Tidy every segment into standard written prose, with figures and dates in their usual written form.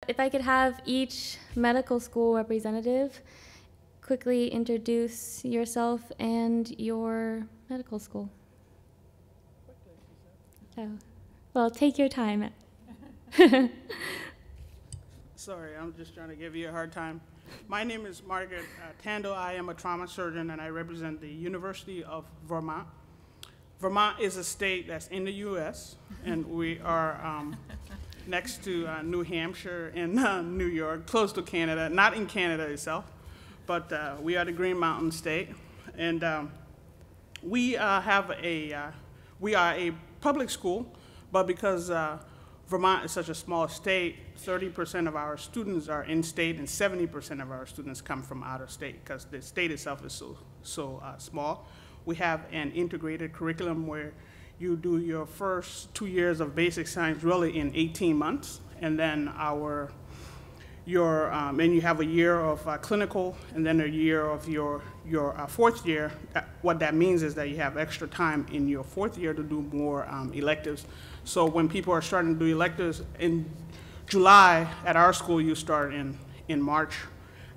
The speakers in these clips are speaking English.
If I could have each medical school representative quickly introduce yourself and your medical school. So, well, take your time. Sorry, I'm just trying to give you a hard time. My name is Margaret Tando. I am a trauma surgeon, and I represent the University of Vermont. Vermont is a state that's in the U.S., and we are next to New Hampshire and New York, close to Canada, not in Canada itself, but we are the Green Mountain State. And we are a public school, but because Vermont is such a small state, 30% of our students are in-state and 70% of our students come from out of state because the state itself is so small. We have an integrated curriculum where you do your first 2 years of basic science really in 18 months, and then and you have a year of clinical, and then a year of your fourth year. What that means is that you have extra time in your fourth year to do more electives. So when people are starting to do electives in July, at our school you start in March.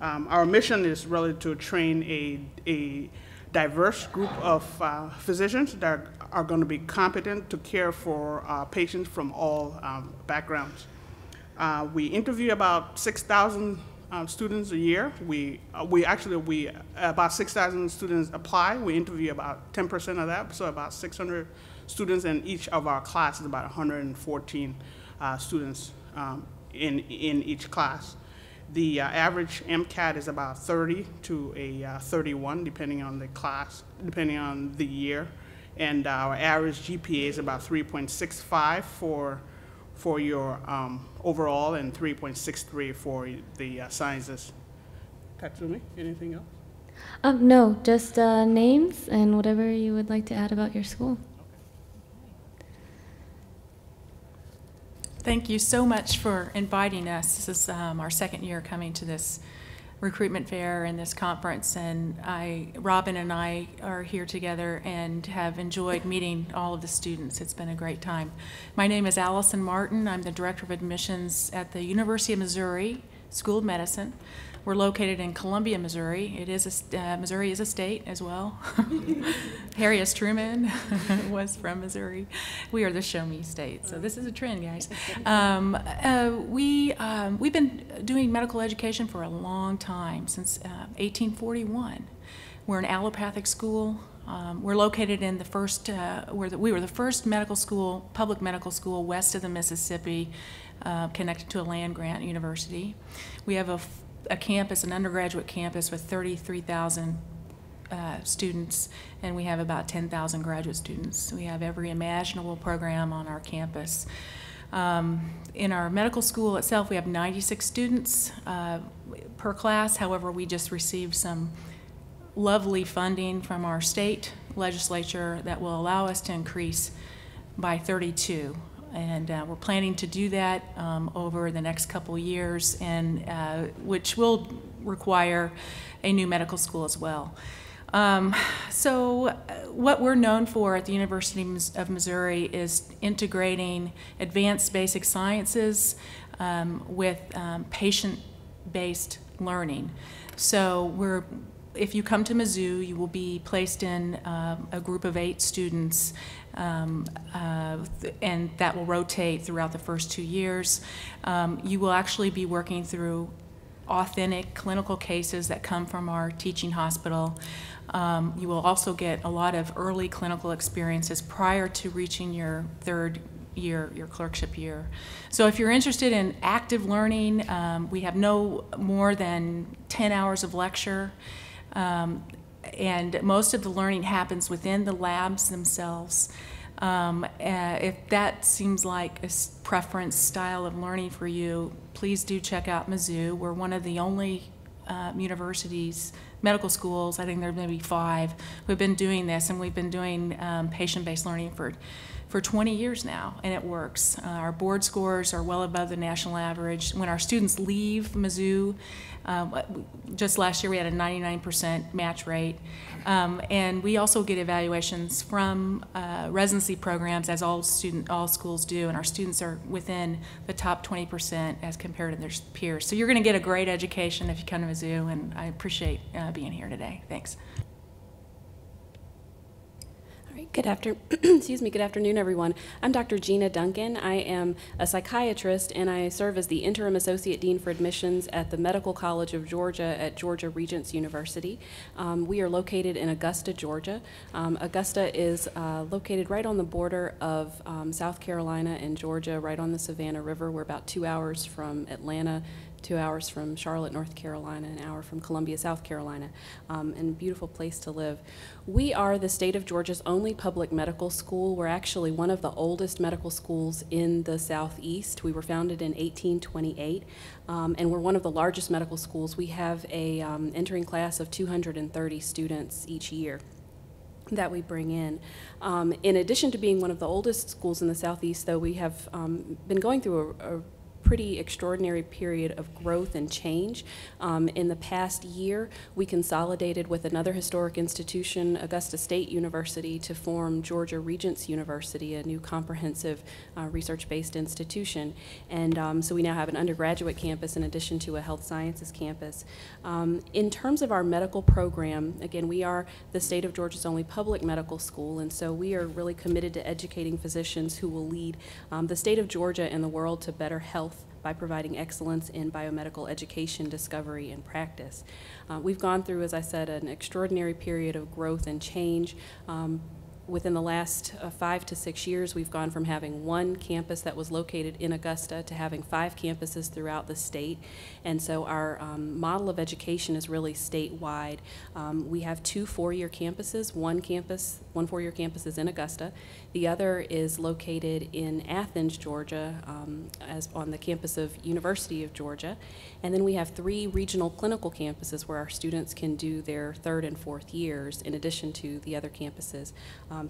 Our mission is really to train a diverse group of physicians that are going to be competent to care for patients from all backgrounds. We interview about 6,000 students a year. About 6,000 students apply. We interview about 10% of that, so about 600 students, and each of our classes about 114 students in each class. The average MCAT is about 30 to a 31, depending on the class, depending on the year. And our average GPA is about 3.65 for your overall and 3.63 for the sciences. Tatsumi, anything else? No, just names and whatever you would like to add about your school. Thank you so much for inviting us. This is our second year coming to this recruitment fair and this conference, and Robin and I are here together and have enjoyed meeting all of the students. It's been a great time. My name is Allison Martin. I'm the Director of Admissions at the University of Missouri School of Medicine. We're located in Columbia, Missouri. Missouri is a state as well. Harry S. Truman was from Missouri. We are the Show Me State, so this is a trend, guys. We've been doing medical education for a long time, since 1841. We're an allopathic school. We're located in the first, we were the first medical school, public medical school west of the Mississippi, connected to a land-grant university. We have a campus, an undergraduate campus with 33,000 students, and we have about 10,000 graduate students. We have every imaginable program on our campus. In our medical school itself, we have 96 students per class. However, we just received some lovely funding from our state legislature that will allow us to increase by 32. And we're planning to do that over the next couple of years, and which will require a new medical school as well. So what we're known for at the University of Missouri is integrating advanced basic sciences with patient-based learning. So if you come to Mizzou, you will be placed in a group of 8 students, and that will rotate throughout the first 2 years. You will actually be working through authentic clinical cases that come from our teaching hospital. You will also get a lot of early clinical experiences prior to reaching your third year, your clerkship year. So if you're interested in active learning, we have no more than 10 hours of lecture. And most of the learning happens within the labs themselves. If that seems like a preference style of learning for you, please do check out Mizzou. We're one of the only universities, medical schools, I think there may be 5, who've been doing this, and we've been doing patient-based learning for for 20 years now, and it works. Our board scores are well above the national average. When our students leave Mizzou, just last year we had a 99% match rate, and we also get evaluations from residency programs, as all schools do, and our students are within the top 20% as compared to their peers. So you're going to get a great education if you come to Mizzou, and I appreciate being here today. Thanks. Good afternoon, everyone. I'm Dr. Gina Duncan. I am a psychiatrist, and I serve as the Interim Associate Dean for Admissions at the Medical College of Georgia at Georgia Regents University. We are located in Augusta, Georgia. Augusta is located right on the border of South Carolina and Georgia, right on the Savannah River. We're about 2 hours from Atlanta, 2 hours from Charlotte, North Carolina, an hour from Columbia, South Carolina, and a beautiful place to live. We are the state of Georgia's only public medical school. We're actually one of the oldest medical schools in the Southeast. We were founded in 1828, and we're one of the largest medical schools. We have a entering class of 230 students each year that we bring in. In addition to being one of the oldest schools in the Southeast, though, we have been going through a pretty extraordinary period of growth and change. In the past year, we consolidated with another historic institution, Augusta State University, to form Georgia Regents University, a new comprehensive research-based institution. And so we now have an undergraduate campus in addition to a health sciences campus. In terms of our medical program, again, we are the state of Georgia's only public medical school, and so we are really committed to educating physicians who will lead the state of Georgia and the world to better health by providing excellence in biomedical education, discovery, and practice. We've gone through, as I said, an extraordinary period of growth and change. Within the last 5 to 6 years, we've gone from having one campus that was located in Augusta to having 5 campuses throughout the state. And so our model of education is really statewide. We have 2 four-year campuses. One 4-year campus is in Augusta. The other is located in Athens, Georgia, as on the campus of University of Georgia. And then we have 3 regional clinical campuses where our students can do their 3rd and 4th years, in addition to the other campuses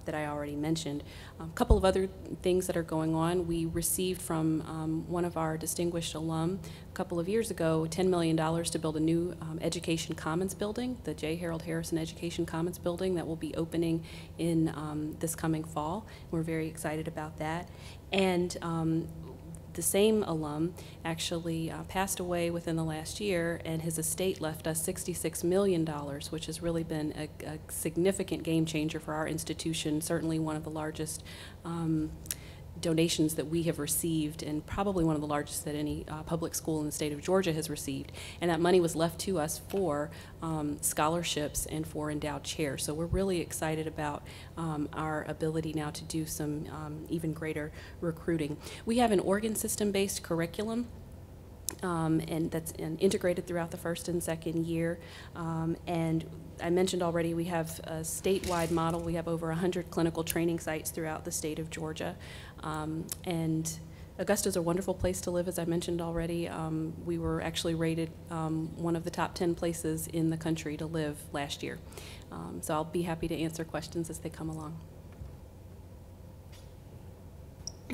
that I already mentioned. A couple of other things that are going on. We received from one of our distinguished alum a couple of years ago $10 million to build a new Education Commons building, the J. Harold Harrison Education Commons building, that will be opening in this coming fall. We're very excited about that. And the same alum actually passed away within the last year, and his estate left us $66 million, which has really been a significant game changer for our institution, certainly one of the largest donations that we have received, and probably one of the largest that any public school in the state of Georgia has received. And that money was left to us for scholarships and for endowed chairs. So we're really excited about our ability now to do some even greater recruiting. We have an organ system-based curriculum, and that's integrated throughout the 1st and 2nd year. And I mentioned already we have a statewide model. We have over 100 clinical training sites throughout the state of Georgia. And Augusta is a wonderful place to live, as I mentioned already. We were actually rated one of the top 10 places in the country to live last year. So I'll be happy to answer questions as they come along.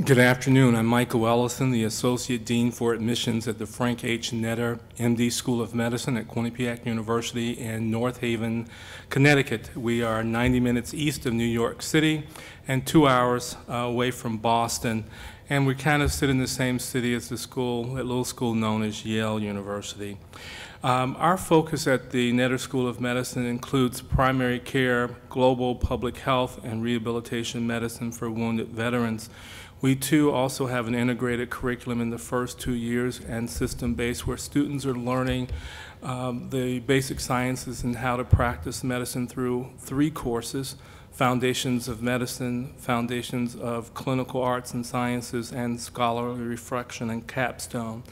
Good afternoon. I'm Michael Ellison, the Associate Dean for Admissions at the Frank H. Netter M.D. School of Medicine at Quinnipiac University in North Haven, Connecticut. We are 90 minutes east of New York City and 2 hours away from Boston. And we kind of sit in the same city as the school, that little school known as Yale University. Our focus at the Netter School of Medicine includes primary care, global public health, and rehabilitation medicine for wounded veterans. We too also have an integrated curriculum in the first 2 years and system-based, where students are learning the basic sciences and how to practice medicine through 3 courses: Foundations of Medicine, Foundations of Clinical Arts and Sciences, and Scholarly Reflection and Capstone.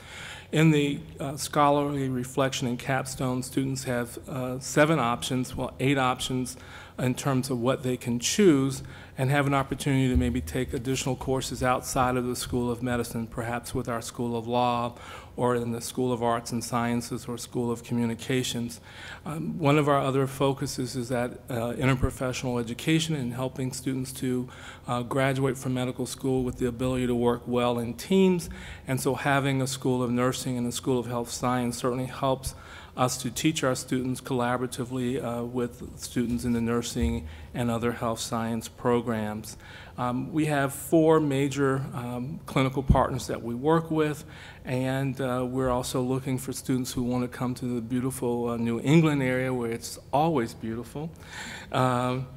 In the Scholarly Reflection and Capstone, students have 7 options, well, 8 options in terms of what they can choose, and have an opportunity to maybe take additional courses outside of the School of Medicine, perhaps with our School of Law, or in the School of Arts and Sciences, or School of Communications. One of our other focuses is that interprofessional education and helping students to graduate from medical school with the ability to work well in teams. And so having a School of Nursing and a School of Health Science certainly helps us to teach our students collaboratively with students in the nursing and other health science programs. We have 4 major clinical partners that we work with, and we're also looking for students who want to come to the beautiful New England area where it's always beautiful, and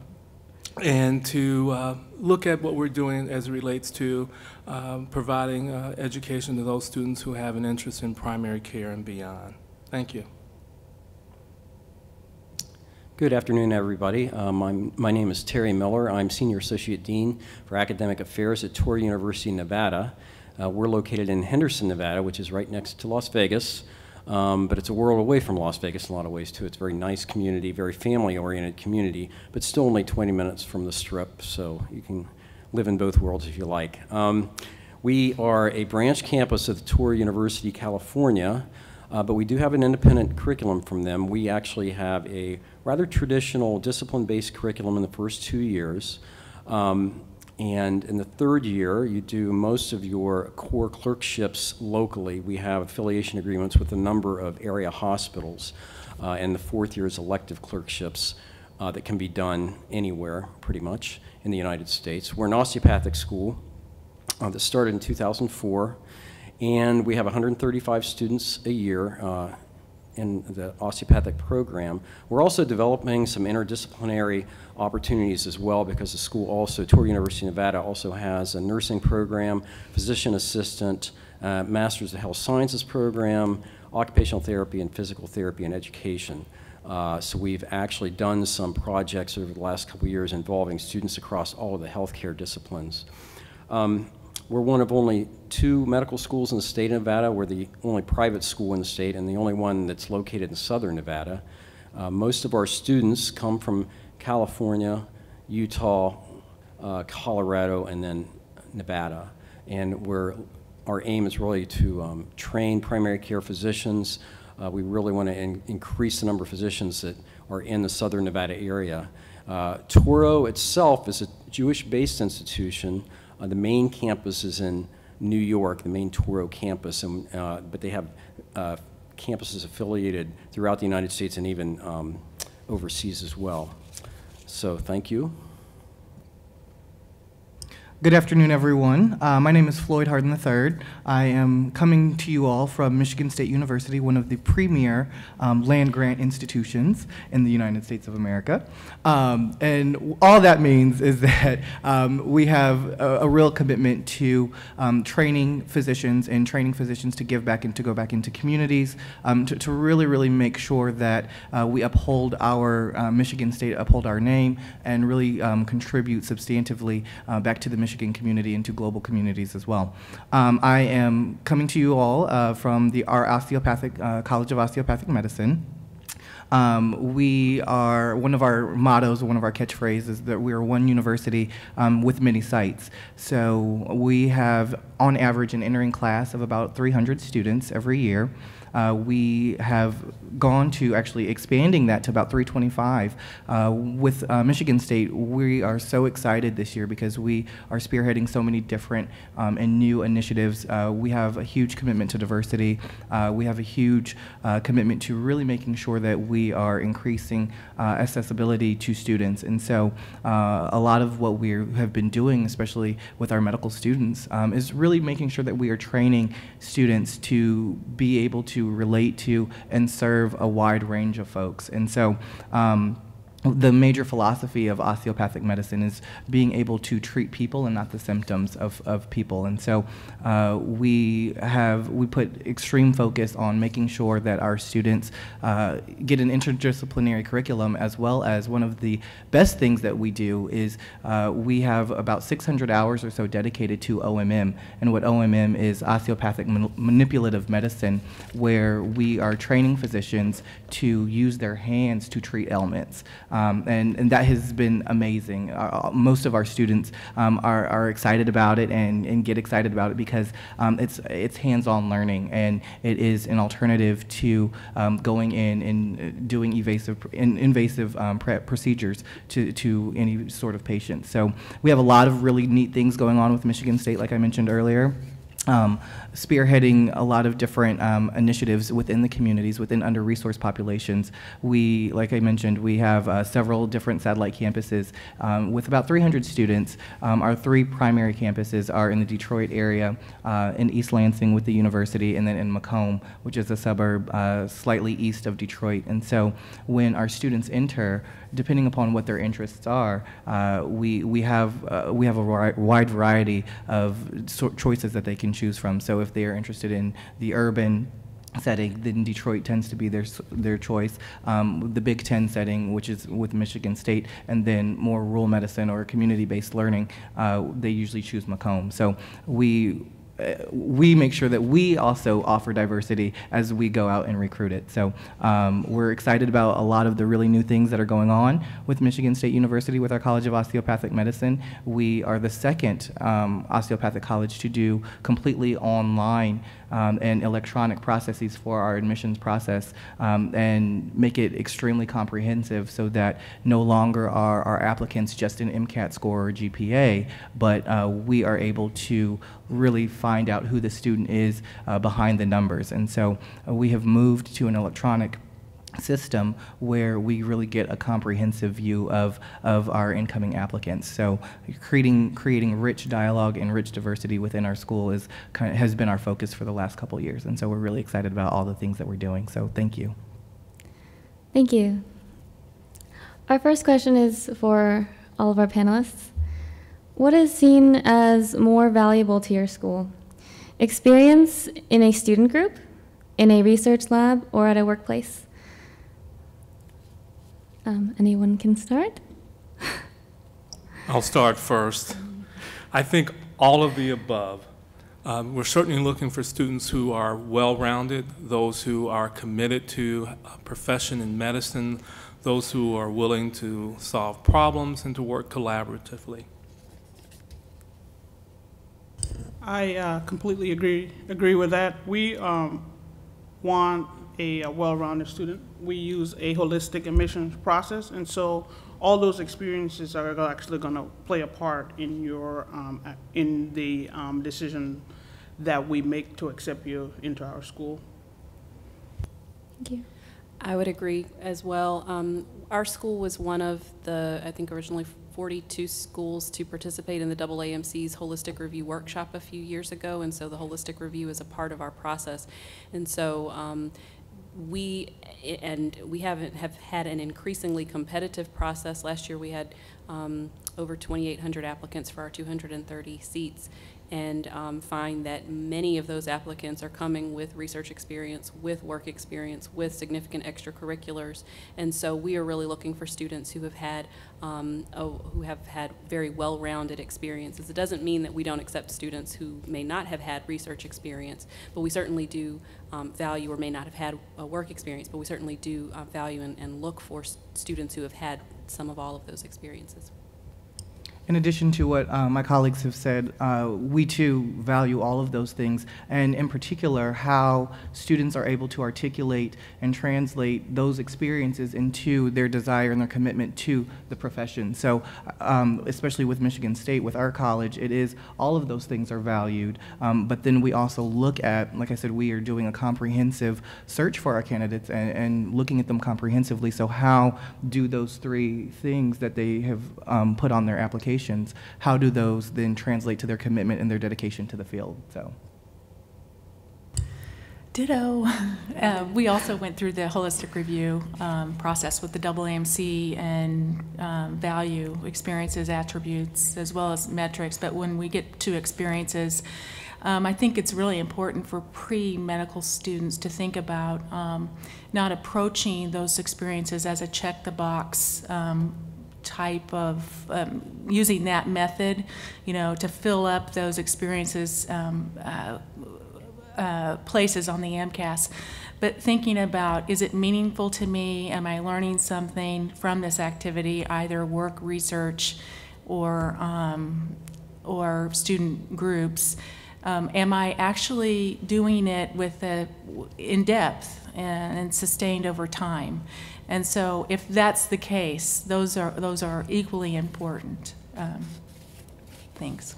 to look at what we're doing as it relates to providing education to those students who have an interest in primary care and beyond. Thank you. Good afternoon, everybody. My name is Terry Miller. I'm Senior Associate Dean for Academic Affairs at Touro University, Nevada. We're located in Henderson, Nevada, which is right next to Las Vegas, but it's a world away from Las Vegas in a lot of ways, too. It's a very nice community, very family-oriented community, but still only 20 minutes from the Strip, so you can live in both worlds if you like. We are a branch campus of Touro University, California, but we do have an independent curriculum from them. We actually have a rather traditional discipline-based curriculum in the first 2 years. And in the third year, you do most of your core clerkships locally. We have affiliation agreements with a number of area hospitals. And the fourth year is elective clerkships that can be done anywhere, pretty much, in the United States. We're an osteopathic school that started in 2004. And we have 135 students a year in the osteopathic program. We're also developing some interdisciplinary opportunities as well, because the school also, Touro University, Nevada, also has a nursing program, physician assistant, Masters of Health Sciences program, occupational therapy and physical therapy and education. So we've actually done some projects over the last couple of years involving students across all of the healthcare disciplines. We're one of only 2 medical schools in the state of Nevada. We're the only private school in the state and the only one that's located in southern Nevada. Most of our students come from California, Utah, Colorado, and then Nevada. And our aim is really to train primary care physicians. We really want to increase the number of physicians that are in the southern Nevada area. Touro itself is a Jewish-based institution. The main campus is in New York, the main Touro campus, and, but they have campuses affiliated throughout the United States and even overseas as well. So thank you. Good afternoon, everyone. My name is Floyd Harden III. I am coming to you all from Michigan State University, one of the premier land grant institutions in the United States of America. And all that means is that we have a real commitment to training physicians and training physicians to give back and to go back into communities, to really make sure that we uphold our Michigan State, uphold our name, and really contribute substantively back to the Michigan community and to global communities as well. I am coming to you all from our Osteopathic College of Osteopathic Medicine. We are, one of our mottos, one of our catchphrases is that we are one university with many sites. So we have, on average, an entering class of about 300 students every year. We have gone to actually expanding that to about 325. With Michigan State, we are so excited this year because we are spearheading so many different and new initiatives. We have a huge commitment to diversity. We have a huge commitment to really making sure that we are increasing accessibility to students. And so a lot of what we have been doing, especially with our medical students, is really making sure that we are training students to be able to relate to and serve a wide range of folks. And so the major philosophy of osteopathic medicine is being able to treat people and not the symptoms of people. And so we put extreme focus on making sure that our students get an interdisciplinary curriculum, as well as one of the best things that we do is we have about 600 hours or so dedicated to OMM. And what OMM is, osteopathic manipulative medicine, where we are training physicians to use their hands to treat ailments. and that has been amazing. Most of our students are excited about it and get excited about it because it's hands-on learning, and it is an alternative to going in and doing invasive procedures to any sort of patient. So we have a lot of really neat things going on with Michigan State, like I mentioned earlier. Spearheading a lot of different initiatives within the communities, within under-resourced populations. We, like I mentioned, we have several different satellite campuses with about 300 students. Our 3 primary campuses are in the Detroit area, in East Lansing with the university, and then in Macomb, which is a suburb slightly east of Detroit. And so when our students enter, depending upon what their interests are, we have a wide variety of choices that they can choose from. So if they are interested in the urban setting, then Detroit tends to be their choice. The Big Ten setting, which is with Michigan State, and then more rural medicine or community-based learning, they usually choose Macomb. So we make sure that we also offer diversity as we go out and recruit it. So we're excited about a lot of the really new things that are going on with Michigan State University with our College of Osteopathic Medicine. We are the second osteopathic college to do completely online and electronic processes for our admissions process, and make it extremely comprehensive so that no longer are our applicants just an MCAT score or GPA, but we are able to really find out who the student is behind the numbers. And so we have moved to an electronic system where we really get a comprehensive view of our incoming applicants. So creating rich dialogue and rich diversity within our school has been our focus for the last couple of years. And so we're really excited about all the things that we're doing. So thank you. Thank you. Our first question is for all of our panelists. What is seen as more valuable to your school? Experience in a student group, in a research lab, or at a workplace? Anyone can start? I'll start first. I think all of the above. We're certainly looking for students who are well-rounded, those who are committed to a profession in medicine, those who are willing to solve problems and to work collaboratively. I completely agree with that. We want a well-rounded student. We use a holistic admissions process, and so all those experiences are actually going to play a part in your in the decision that we make to accept you into our school. Thank you. I would agree as well. Our school was one of the, I think, originally 42 schools to participate in the AAMC's Holistic Review Workshop a few years ago, and so the Holistic Review is a part of our process. And so we have had an increasingly competitive process. Last year we had over 2,800 applicants for our 230 seats, and find that many of those applicants are coming with research experience, with work experience, with significant extracurriculars. And so we are really looking for students who have had very well-rounded experiences. It doesn't mean that we don't accept students who may not have had research experience, but we certainly do value, or may not have had a work experience, but we certainly do value and look for students who have had some of all of those experiences. In addition to what my colleagues have said, we too value all of those things, and in particular how students are able to articulate and translate those experiences into their desire and their commitment to the profession. So especially with Michigan State, with our college, it is all of those things are valued, but then we also look at, like I said, we are doing a comprehensive search for our candidates and looking at them comprehensively. So how do those 3 things that they have put on their application, how do those then translate to their commitment and their dedication to the field? So, ditto. We also went through the holistic review process with the AAMC and value experiences, attributes, as well as metrics. But when we get to experiences, I think it's really important for pre-medical students to think about not approaching those experiences as a check-the-box type of using that method, to fill up those experiences places on the MCAS, but thinking about, is it meaningful to me? Am I learning something from this activity, either work, research, or student groups? Am I actually doing it with in depth and sustained over time? And so, if that's the case, those are equally important things.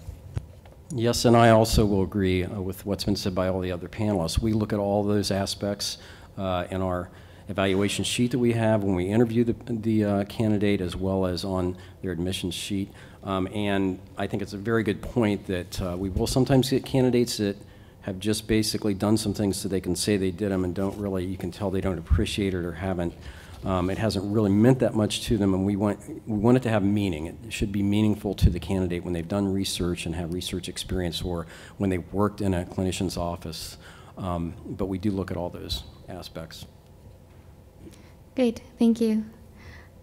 Yes, and I also will agree with what's been said by all the other panelists. We look at all those aspects in our evaluation sheet that we have when we interview the candidate, as well as on their admissions sheet. And I think it's a very good point that we will sometimes get candidates that have just basically done some things so they can say they did them and don't really, you can tell they don't appreciate it or haven't. It hasn't really meant that much to them, and we want it to have meaning. It should be meaningful to the candidate when they've done research and have research experience, or when they've worked in a clinician's office. But we do look at all those aspects. Great, thank you.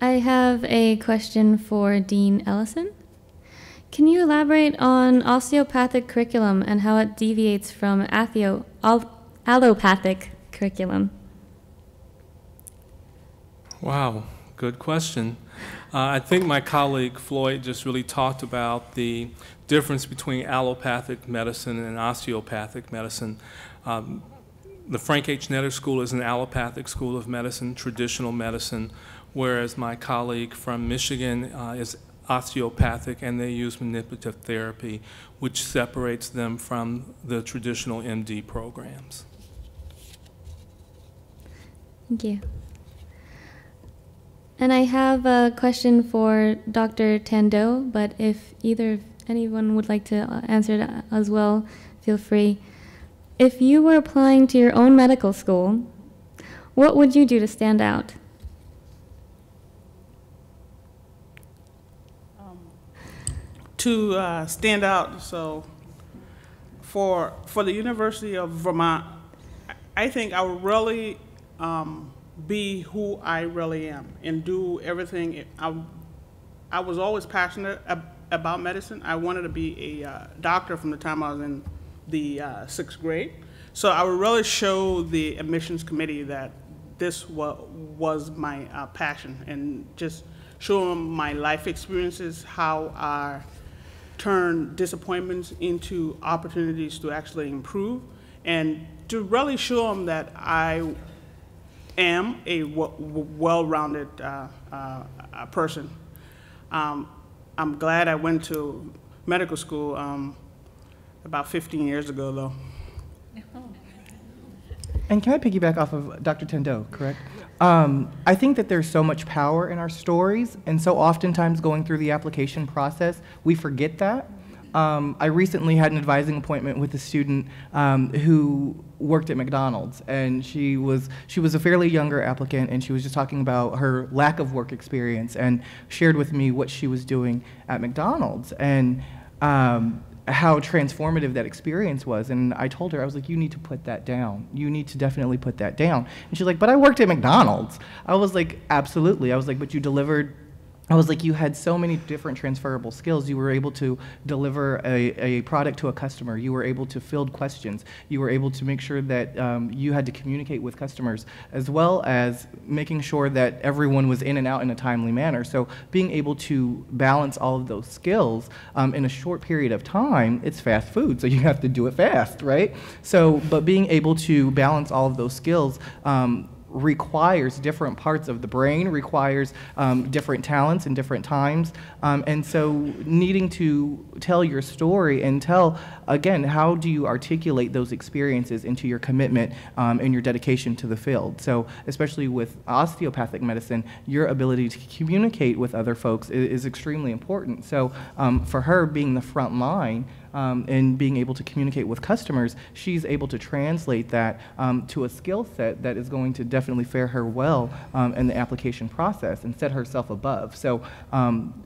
I have a question for Dean Ellison. Can you elaborate on osteopathic curriculum and how it deviates from allopathic curriculum? Wow, good question. I think my colleague Floyd just really talked about the difference between allopathic medicine and osteopathic medicine. The Frank H. Netter School is an allopathic school of medicine, traditional medicine, whereas my colleague from Michigan is osteopathic, and they use manipulative therapy, which separates them from the traditional MD programs. Thank you. And I have a question for Dr. Tando, but if anyone would like to answer it as well, feel free. If you were applying to your own medical school, what would you do to stand out? To stand out, so for the University of Vermont, I think I would really be who I really am and do everything. I was always passionate about medicine. I wanted to be a doctor from the time I was in the 6th grade. So I would really show the admissions committee that this was my passion, and just show them my life experiences, how I turned disappointments into opportunities to actually improve, and to really show them that I am a well-rounded person. I'm glad I went to medical school about 15 years ago, though. And can I piggyback off of Dr. Tendo, correct? I think that there's so much power in our stories, and so oftentimes going through the application process, we forget that. I recently had an advising appointment with a student who worked at McDonald's, and she was a fairly younger applicant, and she was just talking about her lack of work experience and shared with me what she was doing at McDonald's and how transformative that experience was. And I told her, I was like, you need to put that down. You need to definitely put that down. And she's like, but I worked at McDonald's. I was like, absolutely. I was like, but you delivered. I was like, you had so many different transferable skills. You were able to deliver a product to a customer. You were able to field questions. You were able to make sure that you had to communicate with customers, as well as making sure that everyone was in and out in a timely manner. So being able to balance all of those skills in a short period of time, it's fast food, so you have to do it fast, right? So, but being able to balance all of those skills requires different parts of the brain, requires different talents in different times, and so needing to tell your story and tell, again, how do you articulate those experiences into your commitment and your dedication to the field. So especially with osteopathic medicine, your ability to communicate with other folks is extremely important. So for her, being the front line, and being able to communicate with customers, she's able to translate that to a skill set that is going to definitely fare her well in the application process and set herself above. So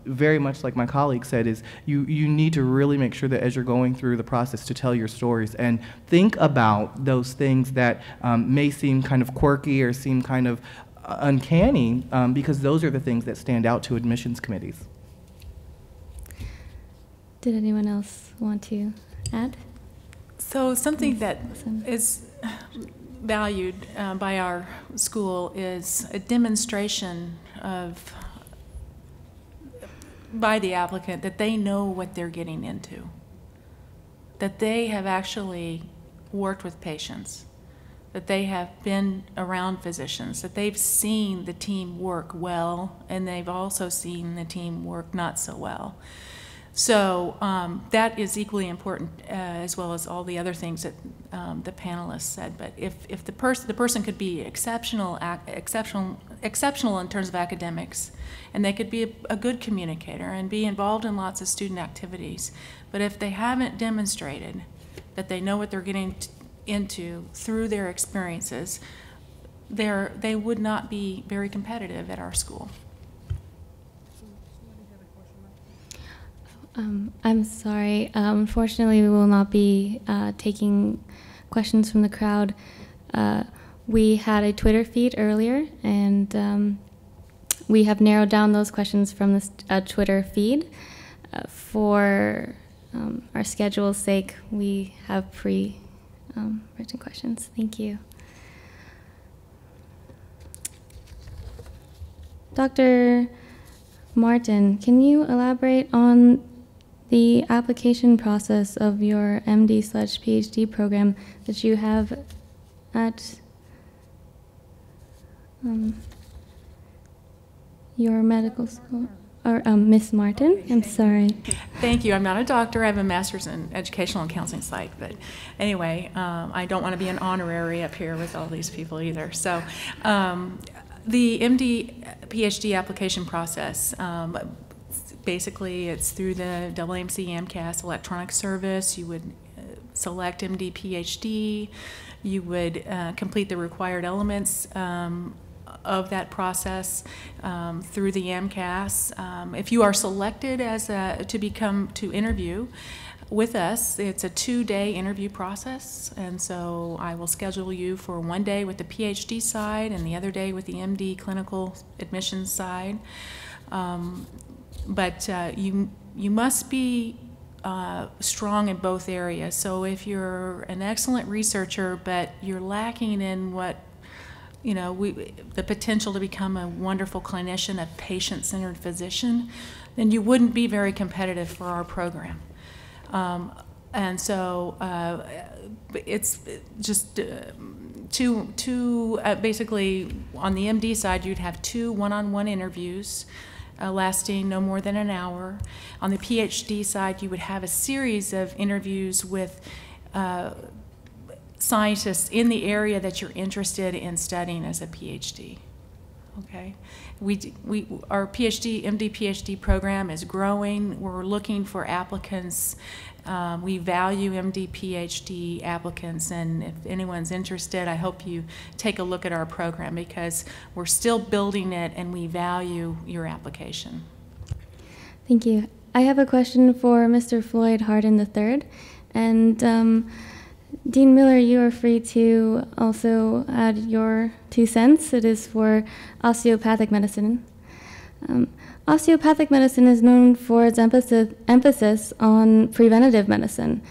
very much like my colleague said, is you need to really make sure that as you're going through the process to tell your stories and think about those things that may seem kind of quirky or seem kind of uncanny, because those are the things that stand out to admissions committees. Did anyone else want to add? So something that is valued by our school is a demonstration by the applicant that they know what they're getting into, that they have actually worked with patients, that they have been around physicians, that they've seen the team work well, and they've also seen the team work not so well. So that is equally important, as well as all the other things that the panelists said. But if the person could be exceptional in terms of academics, and they could be a good communicator and be involved in lots of student activities, but if they haven't demonstrated that they know what they're getting into through their experiences, they would not be very competitive at our school. I'm sorry. Unfortunately, we will not be taking questions from the crowd. We had a Twitter feed earlier, and we have narrowed down those questions from the Twitter feed. For our schedule's sake, we have pre-written questions. Thank you. Dr. Martin, can you elaborate on the application process of your MD/PhD program that you have at your medical school? Or Miss Martin, I'm sorry. Thank you. I'm not a doctor. I have a master's in educational and counseling psych. But anyway, I don't want to be an honorary up here with all these people either. So the MD/PhD application process, basically it's through the AAMC AMCAS electronic service. You would select MD/PhD. You would complete the required elements of that process through the AMCAS. If you are selected as to interview with us, it's a 2-day interview process, and so I will schedule you for 1 day with the PhD side and the other day with the MD clinical admissions side. But you must be strong in both areas. So if you're an excellent researcher, but you're lacking in the potential to become a wonderful clinician, a patient-centered physician, then you wouldn't be very competitive for our program. And so it's just basically on the MD side, you'd have 2 one-on-one interviews lasting no more than an hour. On the PhD side, you would have a series of interviews with scientists in the area that you're interested in studying as a PhD. Okay, our MD/PhD program is growing. We're looking for applicants. We value MD/PhD applicants, and if anyone's interested, I hope you take a look at our program because we're still building it and we value your application. Thank you. I have a question for Mr. Floyd Hardin III, and Dean Miller, you are free to also add your 2 cents. It is for osteopathic medicine. Osteopathic medicine is known for its emphasis on preventative medicine.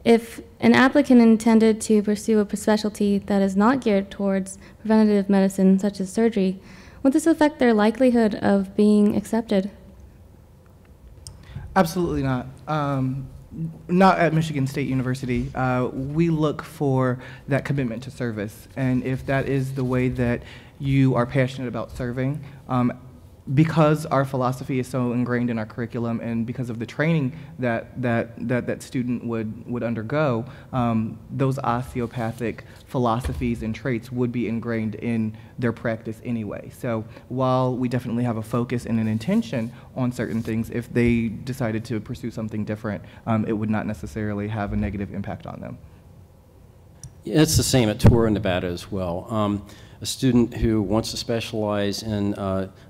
If an applicant intended to pursue a specialty that is not geared towards preventative medicine, such as surgery, would this affect their likelihood of being accepted? Absolutely not. Not at Michigan State University. We look for that commitment to service, and if that is the way that you are passionate about serving, because our philosophy is so ingrained in our curriculum and because of the training that student would undergo, those osteopathic philosophies and traits would be ingrained in their practice anyway. So while we definitely have a focus and an intention on certain things, if they decided to pursue something different, it would not necessarily have a negative impact on them. Yeah, it's the same at Touro, Nevada as well. A student who wants to specialize in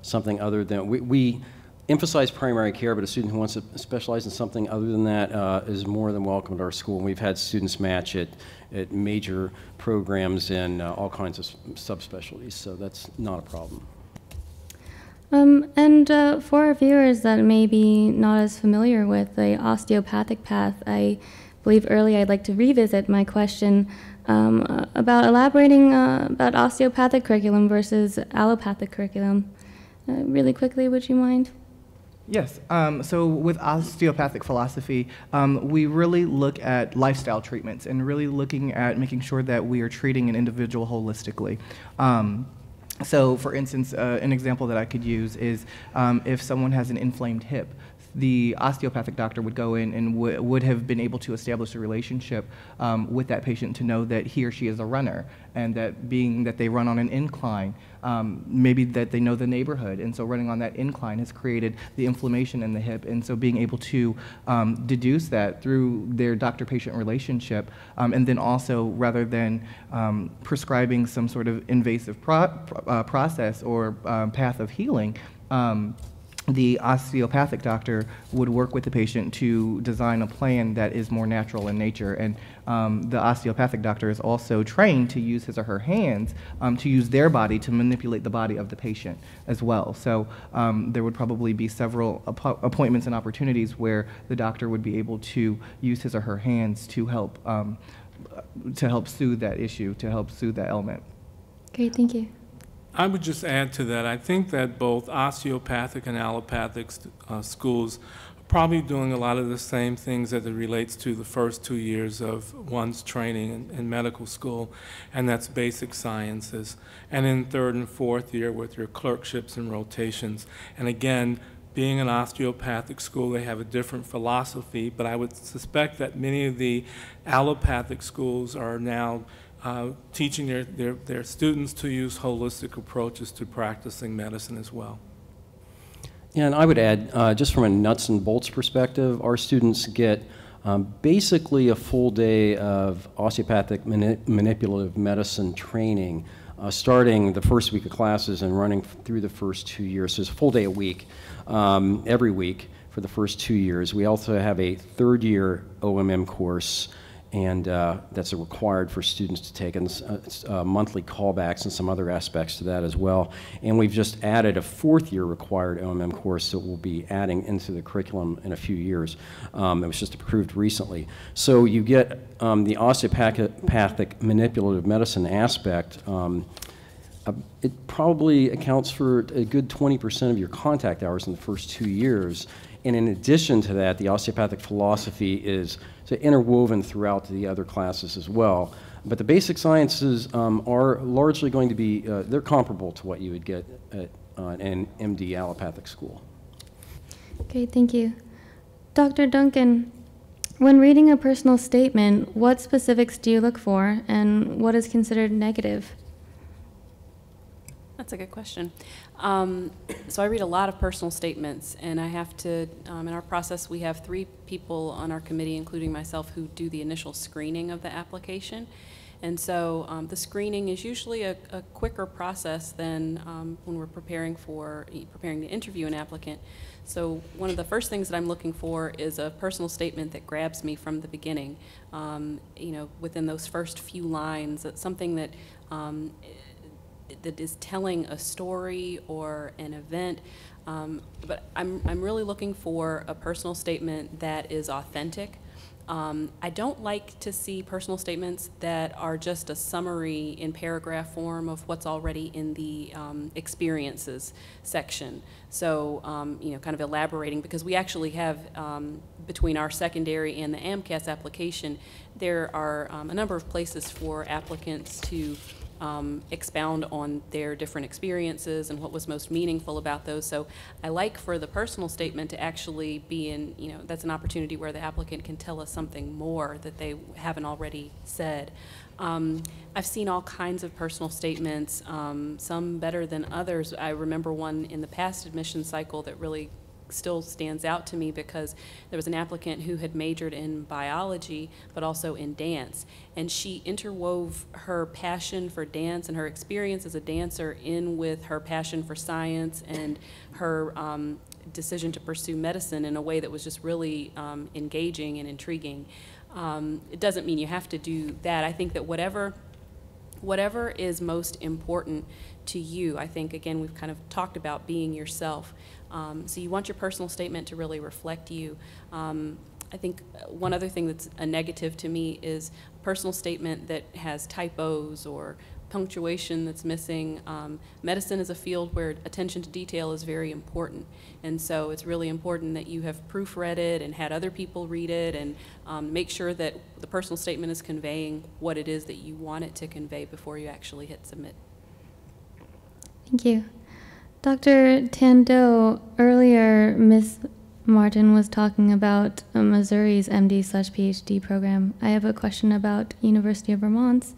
something other than, we emphasize primary care, but a student who wants to specialize in something other than that is more than welcome at our school. And we've had students match at major programs and all kinds of subspecialties, so that's not a problem. And for our viewers that may be not as familiar with the osteopathic path, I believe earlier, I'd like to revisit my question about elaborating about osteopathic curriculum versus allopathic curriculum. Really quickly, would you mind? Yes. So with osteopathic philosophy, we really look at lifestyle treatments and really looking at making sure that we are treating an individual holistically. So for instance, an example that I could use is if someone has an inflamed hip, the osteopathic doctor would go in and would have been able to establish a relationship with that patient to know that he or she is a runner, and that being that they run on an incline, maybe that they know the neighborhood, and so running on that incline has created the inflammation in the hip, and so being able to deduce that through their doctor-patient relationship, and then also rather than prescribing some sort of invasive process or path of healing, the osteopathic doctor would work with the patient to design a plan that is more natural in nature. And the osteopathic doctor is also trained to use his or her hands to use their body to manipulate the body of the patient as well. So there would probably be several appointments and opportunities where the doctor would be able to use his or her hands to help soothe that issue, to help soothe that ailment. Great, thank you. I would just add to that, I think that both osteopathic and allopathic schools are probably doing a lot of the same things as it relates to the first 2 years of one's training in medical school, and that's basic sciences. And in third and fourth year with your clerkships and rotations. And again, being an osteopathic school, they have a different philosophy, but I would suspect that many of the allopathic schools are now teaching their students to use holistic approaches to practicing medicine as well. Yeah, and I would add, just from a nuts and bolts perspective, our students get basically a full day of osteopathic manipulative medicine training, starting the first week of classes and running through the first 2 years. So it's a full day a week, every week for the first 2 years. We also have a third-year OMM course, and that's required for students to take, and monthly callbacks and some other aspects to that as well. And we've just added a fourth-year required OMM course that we'll be adding into the curriculum in a few years. It was just approved recently. So you get the osteopathic manipulative medicine aspect. It probably accounts for a good 20% of your contact hours in the first 2 years. And in addition to that, the osteopathic philosophy is interwoven throughout the other classes as well. But the basic sciences are largely going to be, they're comparable to what you would get at an MD allopathic school. Okay, thank you. Dr. Duncan, when reading a personal statement, what specifics do you look for, and what is considered negative? That's a good question. So I read a lot of personal statements, and I have to, in our process, we have 3 people on our committee, including myself, who do the initial screening of the application. And so the screening is usually a quicker process than when we're preparing to interview an applicant. So one of the first things that I'm looking for is a personal statement that grabs me from the beginning. You know, within those first few lines, something that that is telling a story or an event, but I'm really looking for a personal statement that is authentic. I don't like to see personal statements that are just a summary in paragraph form of what's already in the experiences section. So, you know, kind of elaborating, because we actually have, between our secondary and the AMCAS application, there are a number of places for applicants to expound on their different experiences and what was most meaningful about those. So I like for the personal statement to actually be in, you know, that's an opportunity where the applicant can tell us something more that they haven't already said. I've seen all kinds of personal statements, some better than others. I remember one in the past admission cycle that really still stands out to me, because there was an applicant who had majored in biology but also in dance, and she interwove her passion for dance and her experience as a dancer in with her passion for science and her decision to pursue medicine in a way that was just really engaging and intriguing. It doesn't mean you have to do that. I think that whatever is most important to you, I think, again, we've kind of talked about being yourself. So you want your personal statement to really reflect you. I think one other thing that's a negative to me is a personal statement that has typos or punctuation that's missing. Medicine is a field where attention to detail is very important, and so it's really important that you have proofread it and had other people read it, and make sure that the personal statement is conveying what it is that you want it to convey before you actually hit submit. Thank you. Dr. Tando, earlier Ms. Martin was talking about Missouri's MD/PhD program. I have a question about University of Vermont's.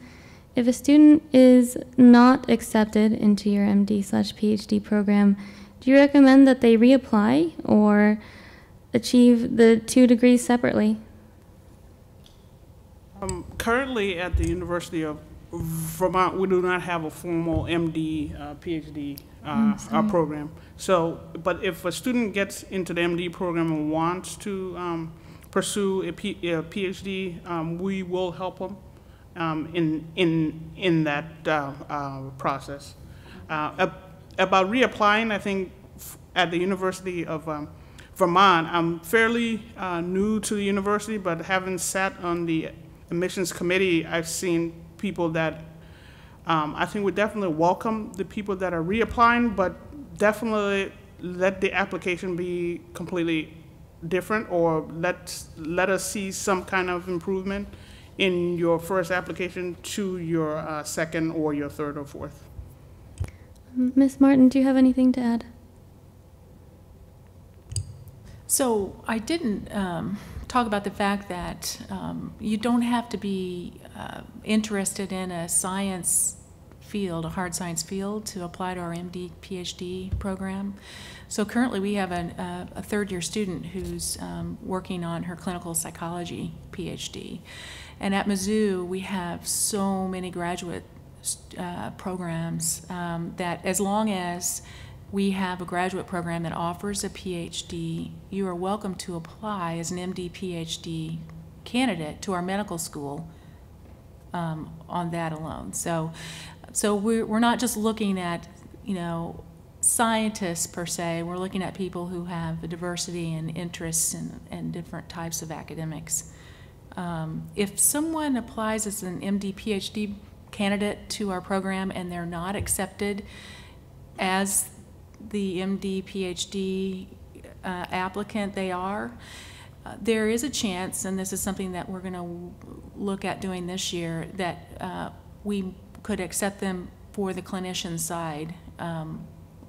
If a student is not accepted into your MD/PhD program, do you recommend that they reapply or achieve the 2 degrees separately? Currently at the University of Vermont, we do not have a formal MD, PhD program. So, but if a student gets into the MD program and wants to pursue a PhD, we will help them in that process. About reapplying, I think at the University of Vermont, I'm fairly new to the university, but having sat on the admissions committee, I've seen people that I think would definitely welcome the people that are reapplying, but definitely let the application be completely different, or let us see some kind of improvement in your first application to your second or your third or fourth. Ms. Martin, do you have anything to add? So I didn't talk about the fact that you don't have to be interested in a science field, a hard science field, to apply to our MD PhD program. So currently we have a third-year student who's working on her clinical psychology PhD. And at Mizzou, we have so many graduate programs that as long as we have a graduate program that offers a PhD, you are welcome to apply as an MD PhD candidate to our medical school on that alone. So we're not just looking at, scientists per se. We're looking at people who have a diversity and interests in different types of academics. If someone applies as an MD PhD candidate to our program and they're not accepted as the MD PhD applicant they are, there is a chance, and this is something that we're going to look at doing this year, that we could accept them for the clinician side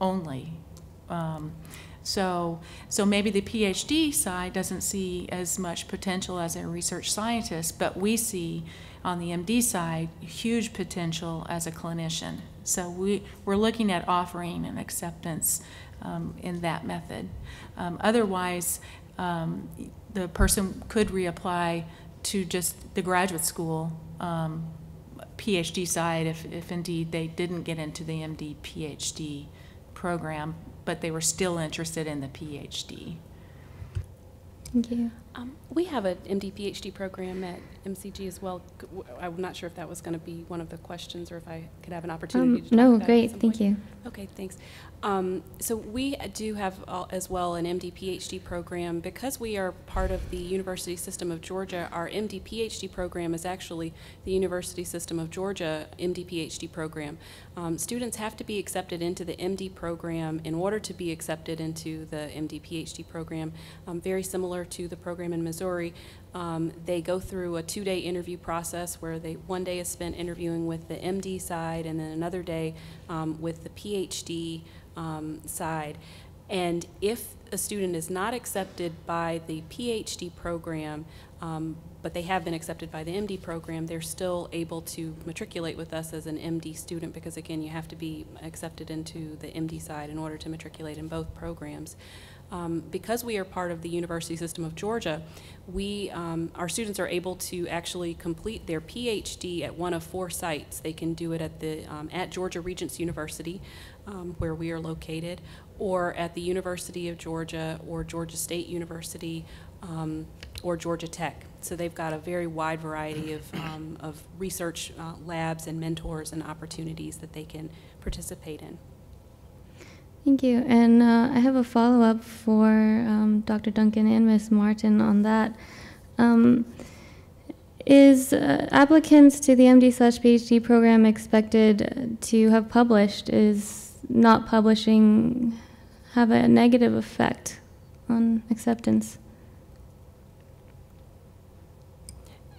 only. So maybe the PhD side doesn't see as much potential as a research scientist, but we see on the MD side huge potential as a clinician. So we're looking at offering an acceptance in that method. Otherwise, the person could reapply to just the graduate school PhD side if indeed they didn't get into the MD PhD program, but they were still interested in the PhD. Thank you. We have an MD PhD program at MCG as well. I'm not sure if that was going to be one of the questions, or if I could have an opportunity to talk no, about great, it at some thank point. you. Okay, thanks. So we do have as well an MD PhD program. Because we are part of the University System of Georgia, our MD PhD program is actually the University System of Georgia MD PhD program. Students have to be accepted into the MD program in order to be accepted into the MD PhD program, very similar to the program in Missouri. They go through a 2-day interview process where one day is spent interviewing with the MD side, and then another day with the PhD side. And if a student is not accepted by the PhD program, but they have been accepted by the MD program, they're still able to matriculate with us as an MD student, because again, you have to be accepted into the MD side in order to matriculate in both programs. Because we are part of the University System of Georgia, our students are able to actually complete their PhD at one of 4 sites. They can do it at Georgia Regents University, where we are located, or at the University of Georgia, or Georgia State University, or Georgia Tech. So they've got a very wide variety of research labs and mentors and opportunities that they can participate in. Thank you. And I have a follow-up for Dr. Duncan and Ms. Martin on that. Is applicants to the MD/PhD program expected to have published? Is not publishing have a negative effect on acceptance?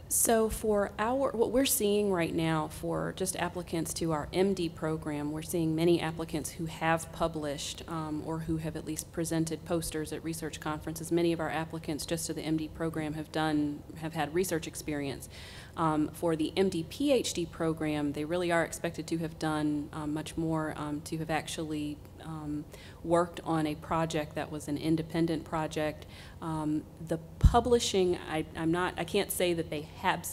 So for what we're seeing right now for just applicants to our MD program, we're seeing many applicants who have published or who have at least presented posters at research conferences. Many of our applicants just to the MD program have had research experience. For the MD/PhD program, they really are expected to have done much more, to have actually worked on a project that was an independent project. The publishing, I can't say that they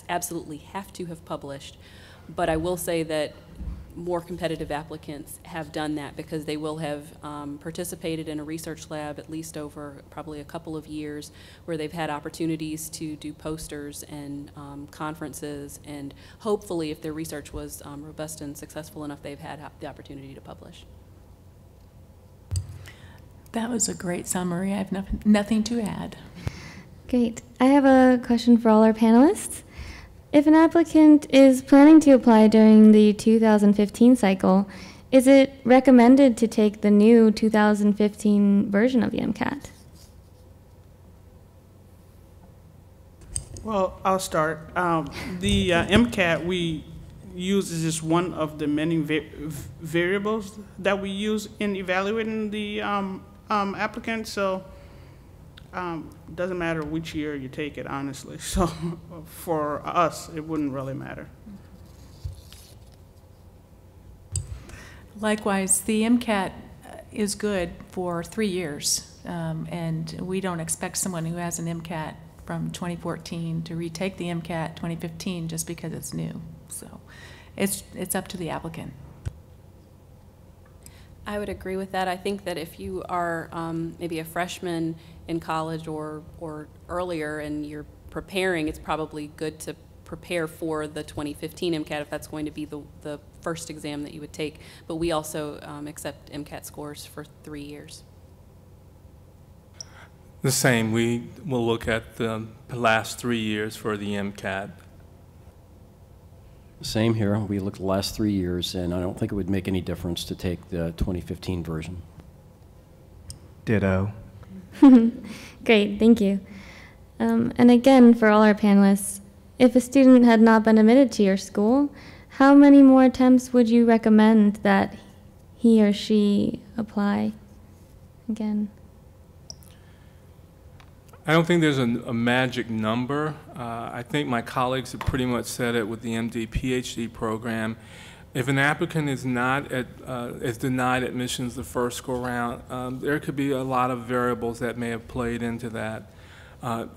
absolutely have to have published, but I will say that more competitive applicants have done that because they will have participated in a research lab at least over probably a couple of years where they've had opportunities to do posters and conferences, and hopefully if their research was robust and successful enough, they've had the opportunity to publish. That was a great summary. I have nothing to add. Great. I have a question for all our panelists. If an applicant is planning to apply during the 2015 cycle, is it recommended to take the new 2015 version of the MCAT? Well, I'll start. The MCAT we use is just one of the many variables that we use in evaluating the applicant. So doesn't matter which year you take it, honestly. So for us, it wouldn't really matter. Likewise, the MCAT is good for 3 years, and we don't expect someone who has an MCAT from 2014 to retake the MCAT 2015 just because it's new. So it's up to the applicant. I would agree with that. I think that if you are maybe a freshman in college or earlier and you're preparing, it's probably good to prepare for the 2015 MCAT if that's going to be the first exam that you would take. But we also accept MCAT scores for 3 years. The same. We will look at the last 3 years for the MCAT. Same here. We looked the last 3 years, and I don't think it would make any difference to take the 2015 version. Ditto. Great, thank you. And again, for all our panelists, if a student had not been admitted to your school, how many more attempts would you recommend that he or she apply again? I don't think there's a magic number. I think my colleagues have pretty much said it with the MD/PhD program. If an applicant is denied admissions the first go-round, there could be a lot of variables that may have played into that.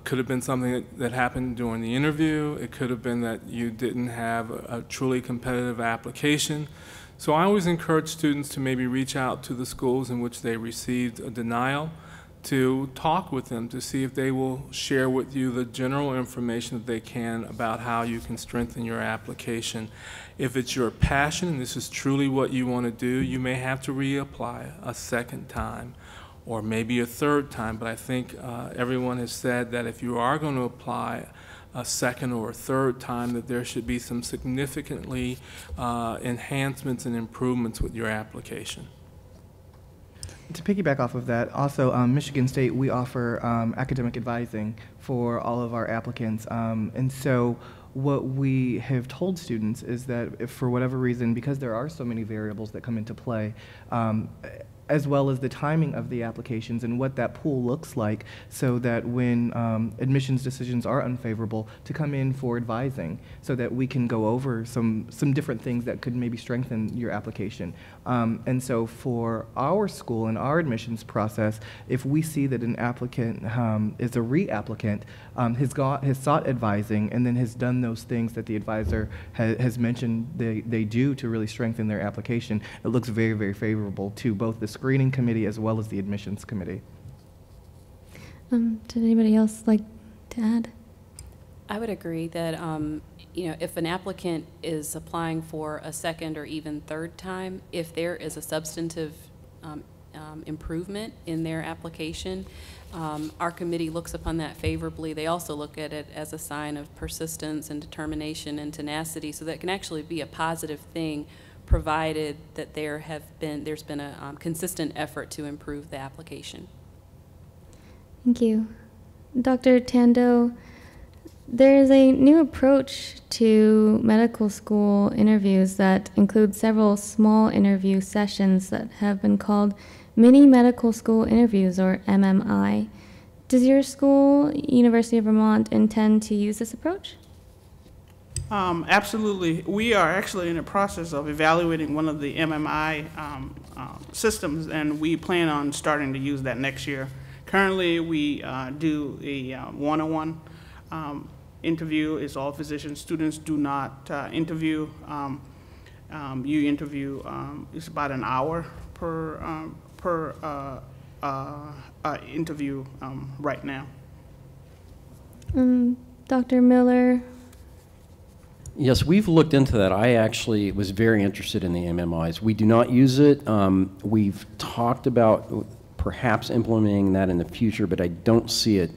Could have been something that happened during the interview. It could have been that you didn't have a truly competitive application. So I always encourage students to maybe reach out to the schools in which they received a denial, to talk with them to see if they will share with you the general information that they can about how you can strengthen your application. If it's your passion and this is truly what you want to do, you may have to reapply a second time or maybe a third time. But I think everyone has said that if you are going to apply a second or a third time, that there should be some significantly enhancements and improvements with your application. To piggyback off of that, also Michigan State, we offer academic advising for all of our applicants. And so what we have told students is that if for whatever reason, because there are so many variables that come into play, as well as the timing of the applications and what that pool looks like, so that when admissions decisions are unfavorable, to come in for advising so that we can go over some different things that could maybe strengthen your application. And so for our school and our admissions process, if we see that an applicant is a reapplicant, has sought advising and then has done those things that the advisor has mentioned they do to really strengthen their application, it looks very, very favorable to both the screening committee as well as the admissions committee. Did anybody else like to add? I would agree that if an applicant is applying for a second or even third time, if there is a substantive improvement in their application. Our committee looks upon that favorably. They also look at it as a sign of persistence and determination and tenacity, so that can actually be a positive thing, provided that there's been a consistent effort to improve the application. Thank you. Dr. Tando, there is a new approach to medical school interviews that includes several small interview sessions that have been called mini medical school interviews, or MMI. Does your school, University of Vermont, intend to use this approach? Absolutely. We are actually in the process of evaluating one of the MMI systems, and we plan on starting to use that next year. Currently, we do a one-on-one interview. It's all physicians. Students do not interview. You interview, it's about an hour per interview right now. Dr. Miller? Yes, we've looked into that. I actually was very interested in the MMIs. We do not use it. We've talked about perhaps implementing that in the future, but I don't see it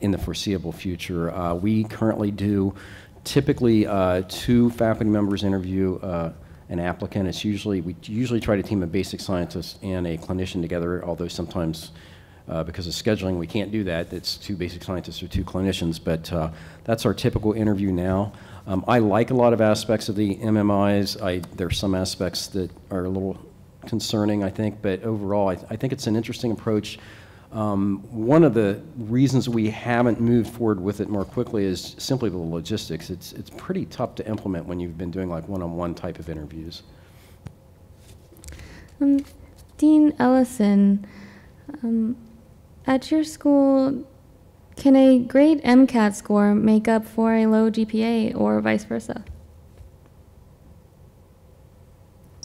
in the foreseeable future. We currently do typically 2 faculty members interview an applicant. We usually try to team a basic scientist and a clinician together, although sometimes because of scheduling we can't do that. It's 2 basic scientists or 2 clinicians, but that's our typical interview now. I like a lot of aspects of the MMIs. There's some aspects that are a little concerning, I think, but overall I think it's an interesting approach. One of the reasons we haven't moved forward with it more quickly is simply the logistics. It's pretty tough to implement when you've been doing like one-on-one type of interviews. Dean Ellison, at your school, can a great MCAT score make up for a low GPA or vice versa?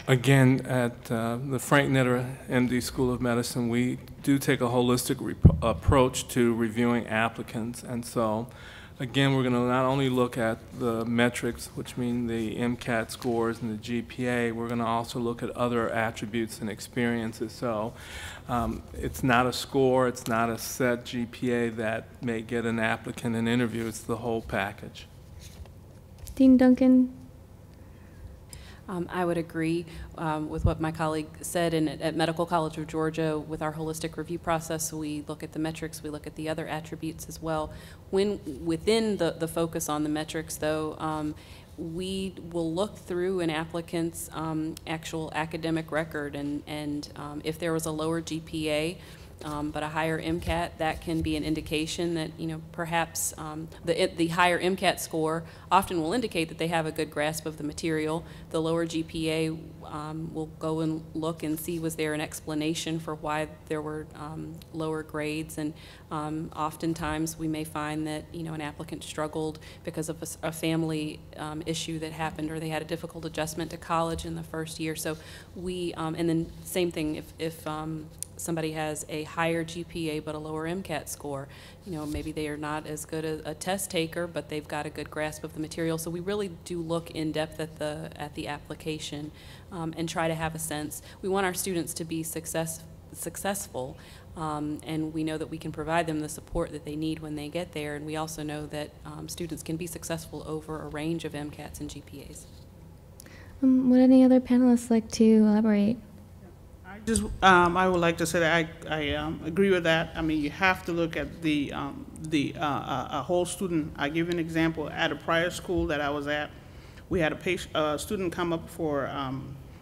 Again, at the Frank Netter MD School of Medicine, we do take a holistic approach to reviewing applicants. And so, again, we're going to not only look at the metrics, which mean the MCAT scores and the GPA, we're going to also look at other attributes and experiences. So it's not a score, it's not a set GPA that may get an applicant an interview, it's the whole package. Dean Duncan? I would agree with what my colleague said. And at Medical College of Georgia, with our holistic review process, we look at the metrics, we look at the other attributes as well. Within the focus on the metrics, though, we will look through an applicant's actual academic record, and if there was a lower GPA, but a higher MCAT, that can be an indication that, perhaps the higher MCAT score often will indicate that they have a good grasp of the material. The lower GPA will go and look and see, was there an explanation for why there were lower grades, and oftentimes we may find that an applicant struggled because of a family issue that happened, or they had a difficult adjustment to college in the first year. So we, and then same thing if somebody has a higher GPA but a lower MCAT score, maybe they are not as good a test taker, but they've got a good grasp of the material. So we really do look in depth at the application and try to have a sense. We want our students to be successful, and we know that we can provide them the support that they need when they get there, and we also know that students can be successful over a range of MCATs and GPAs. Would any other panelists like to elaborate? I would like to say that I agree with that. I mean, you have to look at the whole student. I give you an example. At a prior school that I was at, we had a student come up for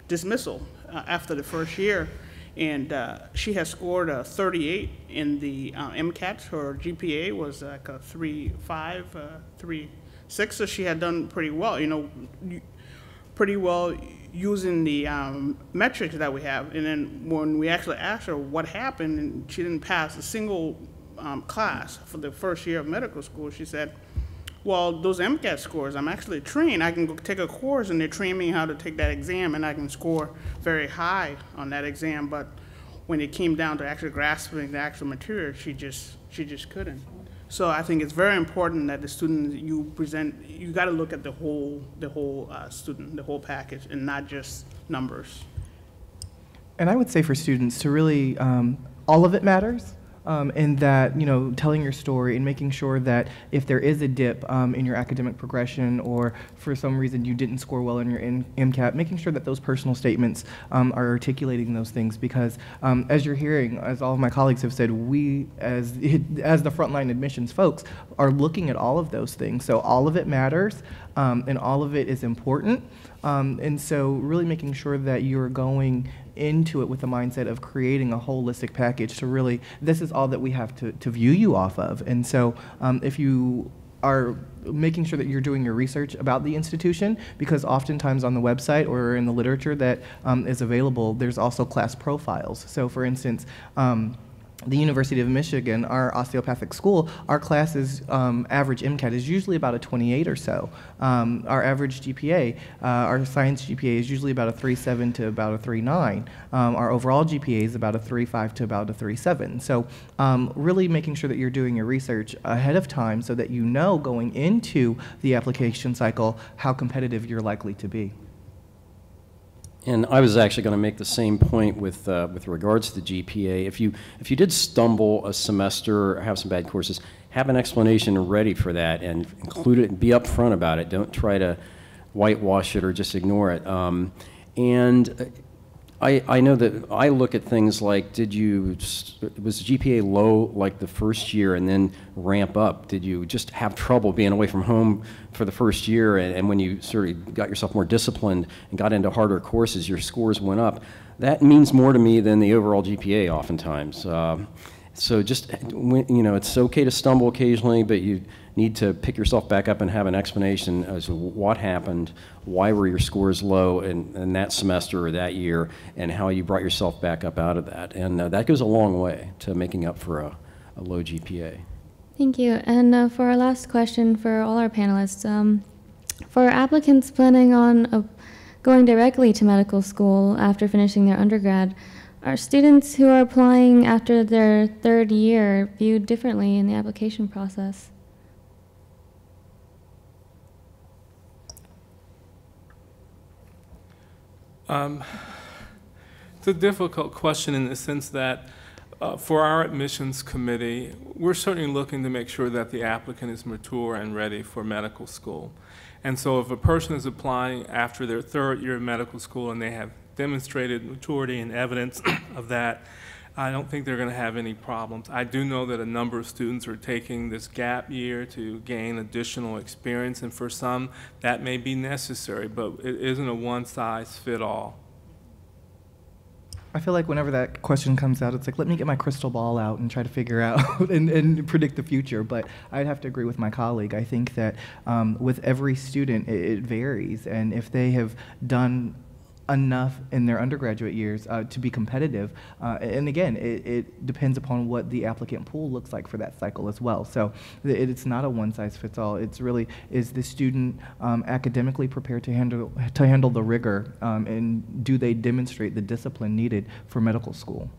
dismissal after the first year, and she had scored a 38 in the MCAT. Her GPA was like a 3.5, 3.6, so she had done pretty well. Pretty well using the metrics that we have. And then when we actually asked her what happened, and she didn't pass a single class for the first year of medical school, she said, well, those MCAT scores, I'm actually trained. I can go take a course and they train me how to take that exam, and I can score very high on that exam. But when it came down to actually grasping the actual material, she just couldn't. So I think it's very important that the student you present, you got to look at the whole student, the whole package, and not just numbers. And I would say for students to really, all of it matters. In that, telling your story and making sure that if there is a dip in your academic progression, or for some reason you didn't score well in your MCAT, making sure that those personal statements are articulating those things, because as you're hearing, as all of my colleagues have said, we as the frontline admissions folks are looking at all of those things. So all of it matters, and all of it is important. And so really making sure that you're going into it with the mindset of creating a holistic package to really, this is all that we have to view you off of. And so if you are making sure that you're doing your research about the institution, because oftentimes on the website or in the literature that is available, there's also class profiles. So for instance, the University of Michigan, our osteopathic school, our classes average MCAT is usually about a 28 or so. Our average GPA, our science GPA is usually about a 3.7 to about a 3.9. Our overall GPA is about a 3.5 to about a 3.7. So really making sure that you're doing your research ahead of time so that you know going into the application cycle how competitive you're likely to be. And I was actually going to make the same point with regards to the GPA. If you did stumble a semester or have some bad courses, have an explanation ready for that and include it and be upfront about it. Don't try to whitewash it or just ignore it. And I know that I look at things like, was GPA low like the first year and then ramp up? Did you just have trouble being away from home for the first year, and when you sort of got yourself more disciplined and got into harder courses, your scores went up? That means more to me than the overall GPA oftentimes. So just, it's okay to stumble occasionally, but you need to pick yourself back up and have an explanation as to what happened, why were your scores low in that semester or that year, and how you brought yourself back up out of that. And that goes a long way to making up for a low GPA. Thank you. And for our last question for all our panelists, for applicants planning on going directly to medical school after finishing their undergrad, are students who are applying after their third year viewed differently in the application process? It's a difficult question in the sense that for our admissions committee, we're certainly looking to make sure that the applicant is mature and ready for medical school. And so if a person is applying after their third year of medical school and they have demonstrated maturity and evidence of that, I don't think they're going to have any problems. I do know that a number of students are taking this gap year to gain additional experience, and for some that may be necessary, but it isn't a one-size-fits-all. I feel like whenever that question comes out, it's like, let me get my crystal ball out and try to figure out and predict the future. But I'd have to agree with my colleague. I think that with every student, it varies. And if they have done enough in their undergraduate years to be competitive, and again, it depends upon what the applicant pool looks like for that cycle as well. So it's not a one-size-fits-all. It's really, is the student academically prepared to handle the rigor, and do they demonstrate the discipline needed for medical school?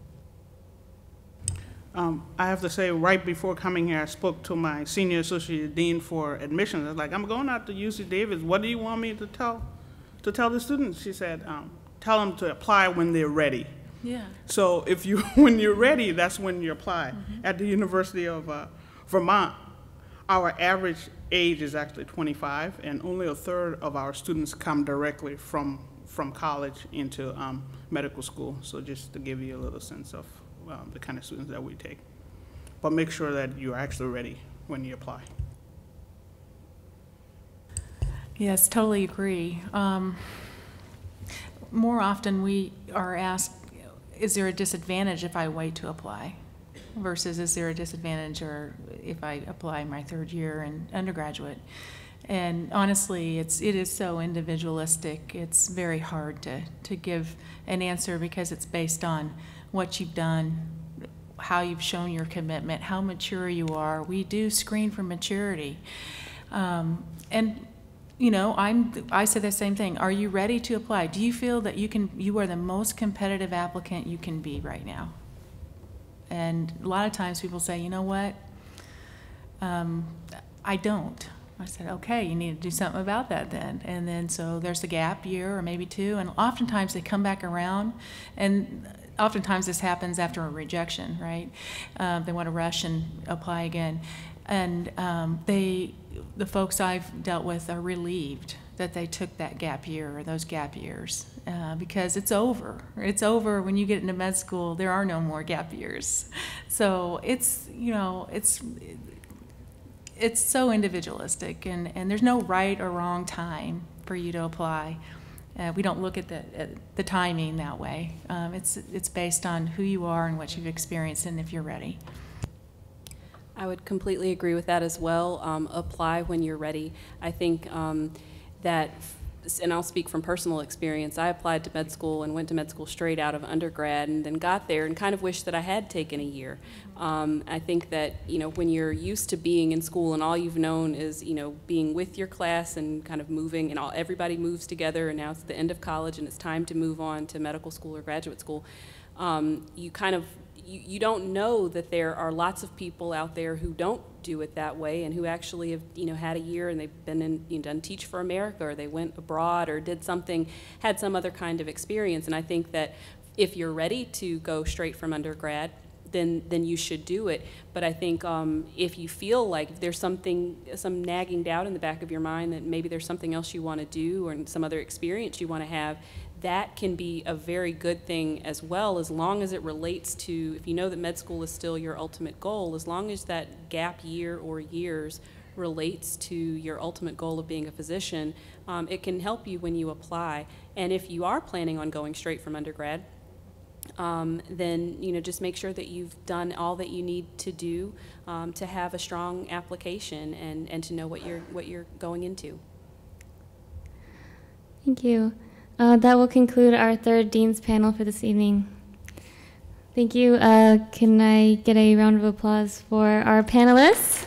I have to say, right before coming here, I spoke to my senior associate dean for admissions. I was like, I'm going out to UC Davis. What do you want me to tell the students? She said, tell them to apply when they're ready. Yeah. So when you're ready, that's when you apply. Mm-hmm. At the University of Vermont, our average age is actually 25, and only a third of our students come directly from college into medical school. So just to give you a little sense of the kind of students that we take. But make sure that you're actually ready when you apply. Yes, totally agree. More often we are asked, is there a disadvantage if I wait to apply? Versus is there a disadvantage or if I apply my third year in undergraduate? And honestly, it is so individualistic. It's very hard to give an answer because it's based on what you've done, how you've shown your commitment, how mature you are. We do screen for maturity. And you know, I say the same thing. Are you ready to apply? Do you feel that you are the most competitive applicant you can be right now? And a lot of times people say, you know what, I don't. I said, okay, you need to do something about that then. And then so there's the gap year or maybe 2, and oftentimes they come back around, and oftentimes this happens after a rejection, right? They want to rush and apply again. And the folks I've dealt with are relieved that they took that gap year or those gap years because it's over. It's over when you get into med school. There are no more gap years. So it's, you know, it's so individualistic, and there's no right or wrong time for you to apply. We don't look at the timing that way. It's based on who you are and what you've experienced and if you're ready. I would completely agree with that as well. Apply when you're ready. I think that, and I'll speak from personal experience, I applied to med school and went to med school straight out of undergrad and then got there and kind of wished that I had taken a year. I think that, you know, when you're used to being in school and all you've known is, you know, being with your class and kind of moving, and everybody moves together, and now it's the end of college and it's time to move on to medical school or graduate school, you kind of, you don't know that there are lots of people out there who don't do it that way and who actually have, you know, had a year and they've been in, you know, done Teach for America, or they went abroad or did something, had some other kind of experience. And I think that if you're ready to go straight from undergrad, then you should do it. But I think if you feel like there's some nagging doubt in the back of your mind that maybe there's something else you want to do or some other experience you want to have, that can be a very good thing as well, as long as it relates to, if you know that med school is still your ultimate goal, as long as that gap year or years relates to your ultimate goal of being a physician, it can help you when you apply. And if you are planning on going straight from undergrad, then, you know, just make sure that you've done all that you need to do to have a strong application and to know what you're going into. Thank you. That will conclude our third Dean's panel for this evening. Thank you. Can I get a round of applause for our panelists?